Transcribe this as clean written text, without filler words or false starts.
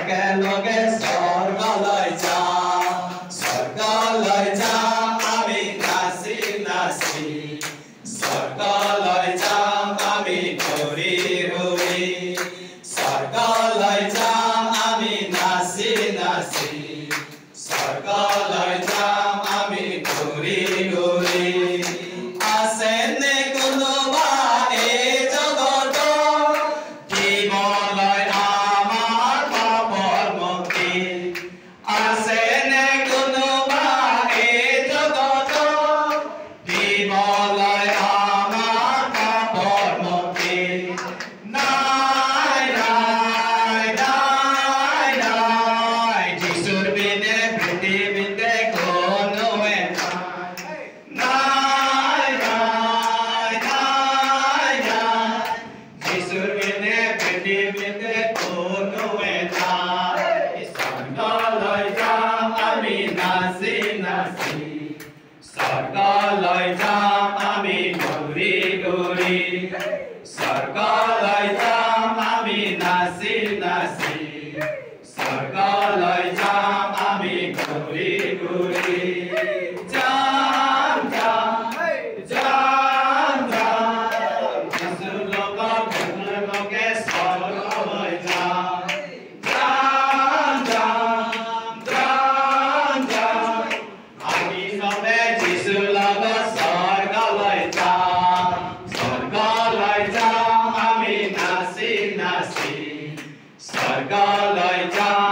একেলগে স্বৰ্গলৈ যাম স্বৰ্গলৈ যাম আমি নাচি নাচি স্বৰ্গলৈ যাম আমি ঘূৰি ঘূৰি স্বৰ্গলৈ যাম আমি নাচি নাচি স্বৰ্গলৈ যাম আমি ঘূৰি ঘূৰি আছেনে কোনোবা এই জগতত দিবলৈ আমাৰ পাপৰ মুক্তি আছেনে কোনোবা এই জগতত দিবলৈ আমাৰ পাপৰ মুক্তি নাই নাই নাই নাই যিশুৰ বিনে পৃথিৱীতে কোনোৱে নাই নাই নাই নাই যিশুৰ বিনে পৃথিৱীতে কোনোৱে নাই স্বৰ্গলৈ যাম আমি নাচি নাচি স্বৰ্গলৈ যাম আমি ঘূৰি ঘূৰি স্বৰ্গলৈ যাম আমি নাচি নাচি স্বৰ্গলৈ যাম আমি ঘূৰি ঘূৰি যাম যাম যাম যাম যিশুৰ লগত একেলগে স্বৰ্গলৈ যাম যাম যাম যাম যাম আমি চবে যিশুৰ লগত স্বৰ্গলৈ যাম স্বৰ্গলৈ যাম আমি নাচি নাচি স্বৰ্গলৈ যাম